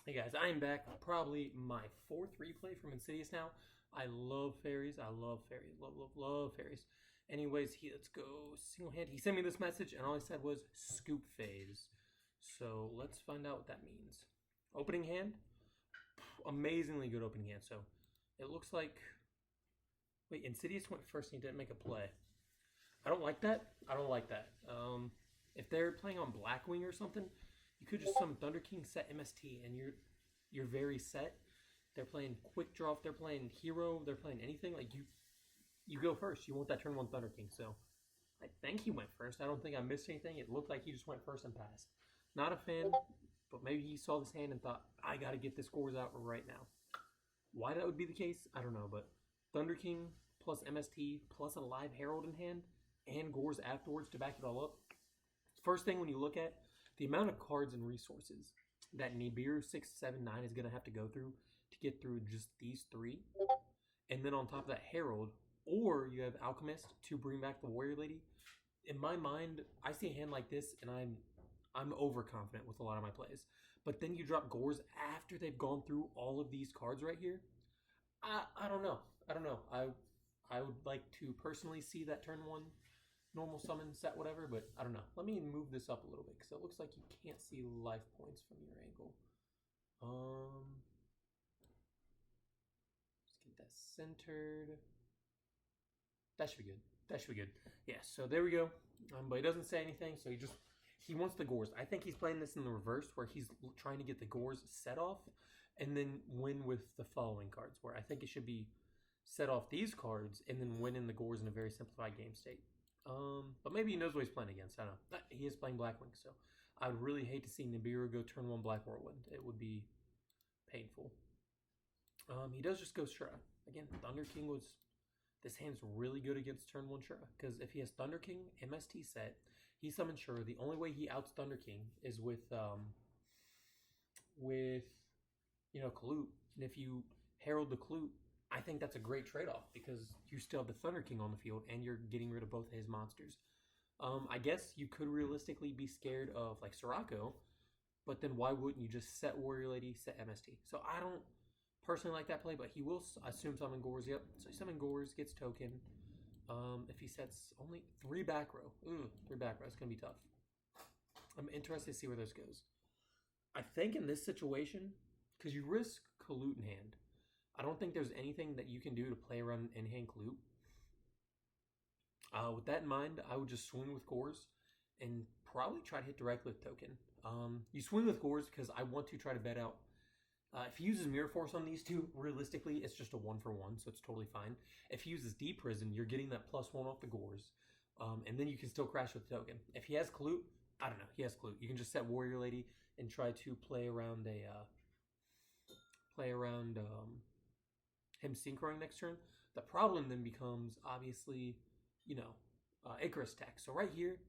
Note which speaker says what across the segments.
Speaker 1: Hey guys, I am back. Probably my fourth replay from Insidious now. I love fairies. I love fairies. Love, love, love fairies. Anyways, let's go single hand. He sent me this message and all he said was scoop phase. So let's find out what that means. Opening hand. Amazingly good opening hand. So it looks like... Wait, Insidious went first and he didn't make a play. I don't like that. I don't like that. If they're playing on Blackwing or something, you could just summon Thunder King, set MST, and you're very set. They're playing quick draw. If they're playing hero, they're playing anything. Like you go first. You want that turn one Thunder King. So I think he went first. I don't think I missed anything. It looked like he just went first and passed. Not a fan, but maybe he saw this hand and thought, I got to get this scores out right now. Why that would be the case, I don't know. But Thunder King plus MST plus a live Herald in hand and Gores afterwards to back it all up. First thing when you look at the amount of cards and resources that Nibiru 679 is going to have to go through to get through just these three. And then on top of that, Herald, or you have Alchemist to bring back the Warrior Lady. In my mind, I see a hand like this and I'm overconfident with a lot of my plays. But then you drop Gores after they've gone through all of these cards right here. I don't know. I don't know. I would like to personally see that turn one normal summon set whatever, but I don't know. Let me move this up a little bit because it looks like you can't see life points from your angle. Let's get that centered. That should be good. That should be good. Yeah, so there we go. But he doesn't say anything, so he wants the Gores. I think he's playing this in the reverse, where he's trying to get the Gores set off and then win with the following cards, where I think it should be set off these cards and then win in the Gores in a very simplified game state. But maybe he knows what he's playing against. I don't know. He is playing Blackwing, so I would really hate to see Nibiru go turn one Black Whirlwind. It would be painful. He does just go Shura. Again, Thunder King was... This hand's really good against turn one Shura, because if he has Thunder King, MST set, he summons Shura. The only way he outs Thunder King is with Kalute. And if you Herald the Kalute, I think that's a great trade-off because you still have the Thunder King on the field and you're getting rid of both of his monsters. I guess you could realistically be scared of like Sirocco, but then why wouldn't you just set Warrior Lady, set MST? So I don't personally like that play, but he will assume summon Gores. Yep, so he summon Gores, gets token. If he sets only 3 back row, 3 back row, it's going to be tough. I'm interested to see where this goes. I think in this situation, because you risk Kalute in hand, I don't think there's anything that you can do to play around in-hand Kalute. With that in mind, I would just swing with Gores and probably try to hit directly with token. You swing with Gores because I want to try to bet out. If he uses Mirror Force on these two, realistically, it's just a 1-for-1, so it's totally fine. If he uses Deep Prison, you're getting that +1 off the Gores, and then you can still crash with the token. If he has Kalute, I don't know, he has Kalute. You can just set Warrior Lady and try to play around him synchroing next turn. The problem then becomes, obviously, Icarus attack. So right here,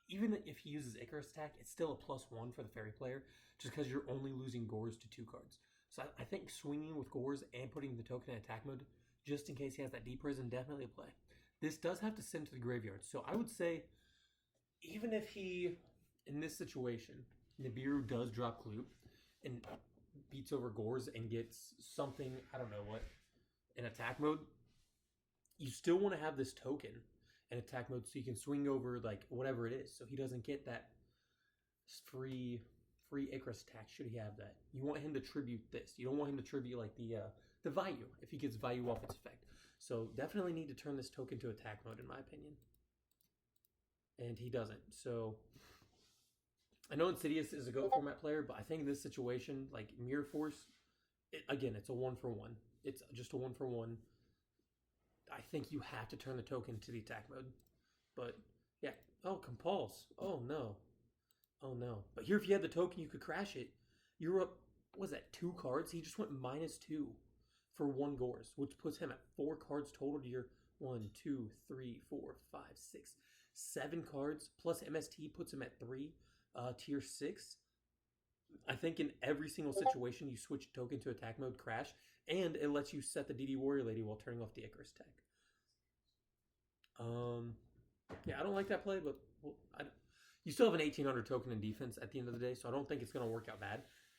Speaker 1: even if he uses Icarus attack, it's still a +1 for the fairy player, just because you're only losing Gores to 2 cards. So I think swinging with Gores and putting the token in attack mode, just in case he has that Deep Prison, definitely a play. This does have to send to the graveyard. So I would say, even if he, in this situation, Nibiru does drop Kalute and beats over Gores and gets something, I don't know what, in attack mode, you still want to have this token in attack mode so you can swing over like whatever it is, so he doesn't get that free Icarus attack should he have that. You want him to tribute this. You don't want him to tribute like the value if he gets value off its effect. So definitely need to turn this token to attack mode in my opinion. And he doesn't. So I know Insidious is a GOAT format player, but I think in this situation, like Mirror Force, again, it's a 1-for-1. It's just a 1-for-1. I think you have to turn the token to the attack mode. But, yeah. Oh, Compulse. Oh, no. Oh, no. But here, if you had the token, you could crash it. You're up, what was that, 2 cards? He just went -2 for 1 Gores, which puts him at 4 cards total to your 1, 2, 3, 4, 5, 6, 7 cards. Plus MST puts him at 3. Tier 6. I think in every single situation you switch token to attack mode, crash, and it lets you set the DD Warrior Lady while turning off the Icarus tech. Yeah, I don't like that play, but you still have an 1800 token in defense at the end of the day, so I don't think it's going to work out bad.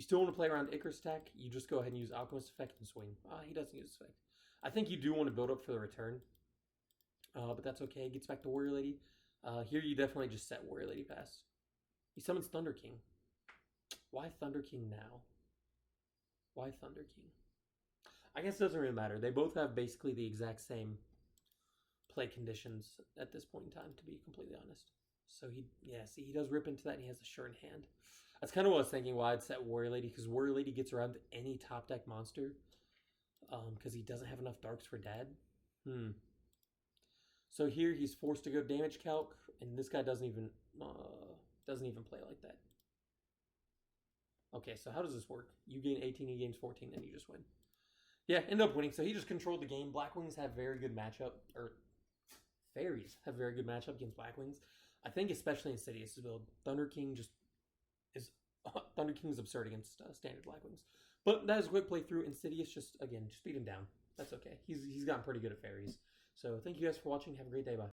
Speaker 1: You still want to play around Icarus attack, you just go ahead and use Alchemist effect and swing. He doesn't use effect. I think you do want to build up for the return. But that's okay. Gets back to Warrior Lady. Here you definitely just set Warrior Lady pass. He summons Thunder King. Why Thunder King now? Why Thunder King? I guess it doesn't really matter. They both have basically the exact same play conditions at this point in time, to be completely honest. So he does rip into that, and he has the shirt in hand. That's kind of what I was thinking why I'd set Warrior Lady, because Warrior Lady gets around any top deck monster, because he doesn't have enough darks for Dad. So here he's forced to go damage calc, and this guy doesn't even play like that. Okay, so how does this work? You gain 18, he gains 14, and you just win. Yeah, end up winning. So he just controlled the game. Blackwings have very good matchup, or Fairies have very good matchup against Blackwings. I think especially in Insidious' build, Thunder King is absurd against standard Blackwings. But that is a quick playthrough. Insidious just beat him down. That's okay. He's gotten pretty good at Fairies. So thank you guys for watching. Have a great day. Bye.